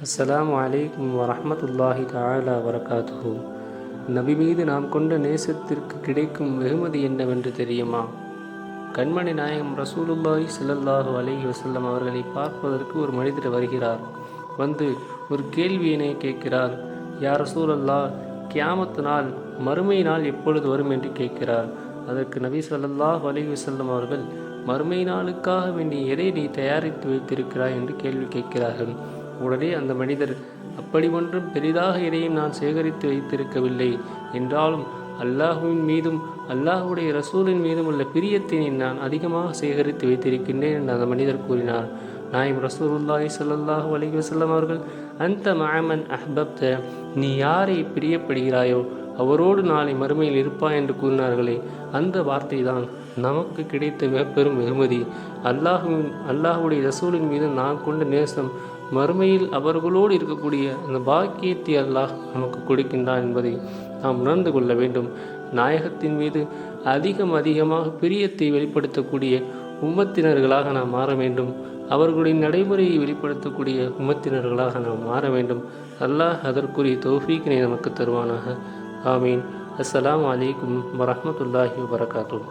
அஸ்ஸலாமு அலைக்கும் வரஹ்மத்துல்லாஹி தஆலா வரகாத்துஹு. நபி மீது நாம் கொண்ட நேசத்திற்கு கிடைக்கும் வெகுமதி என்னவென்று தெரியுமா? கண்மணி நாயகம் ரசூலுல்லாஹி ஸல்லல்லாஹு அலைஹி வஸல்லம் அவர்களை பார்ப்பதற்கு ஒரு மனிதர் வருகிறார். வந்து ஒரு கேள்வியினை கேட்கிறார். யா ரசூலல்லாஹ், கியாமத்து நாள், மறுமை நாள் எப்பொழுது வரும் என்று கேட்கிறார். அதற்கு நபி ஸல்லல்லாஹு அலைஹி வஸல்லம் அவர்கள், மறுமை நாளுக்காக வேண்டி எதை நீ தயாரித்து வைத்திருக்கிறாய் என்று கேள்வி கேட்கிறார்கள். உடனே அந்த மனிதர், அப்படி ஒன்றும் பெரிதாக எதையும் நான் சேகரித்து வைத்திருக்கவில்லை, என்றாலும் அல்லாஹுவின் மீதும் அல்லாஹுடைய ரசூலின் மீதும் உள்ள பிரியத்தினை நான் அதிகமாக சேகரித்து வைத்திருக்கின்றேன் என்று அந்த மனிதர் கூறினார். நாயம் ரசூலுல்லாஹி ஸல்லல்லாஹு அலைஹி வஸல்லம் அவர்கள், அந்த மஅமன் அஹ்பப்த, நீ யாரை பிரியப்படுகிறாயோ அவரோடு நாளை மறுமையில் இருப்பாய் என்று கூறினார்களே, அந்த வார்த்தை தான் நமக்கு கிடைத்த மிகப்பெரும் வெகுமதி. அல்லாஹுடைய ரசூலின் மீது நான் கொண்ட நேசம், மறுமையில் அவர்களோடு இருக்கக்கூடிய அந்த பாக்கியத்தை அல்லாஹ் நமக்கு கொடுக்கின்றான் என்பதை நாம் உணர்ந்து கொள்ள வேண்டும். நாயகத்தின் மீது அதிகமாக பிரியத்தை வெளிப்படுத்தக்கூடிய உம்மத்தினர்களாக நாம் மாற வேண்டும். அவர்களுடைய நடைமுறையை வெளிப்படுத்தக்கூடிய உம்மத்தினர்களாக நாம் மாற வேண்டும். அல்லாஹ் அதற்குரிய தௌஃபீக்கினை நமக்கு தருவானாக. ஆமீன். அஸ்ஸலாமு அலைக்கும் வரஹ்மத்துல்லாஹி வபரகாத்துஹு.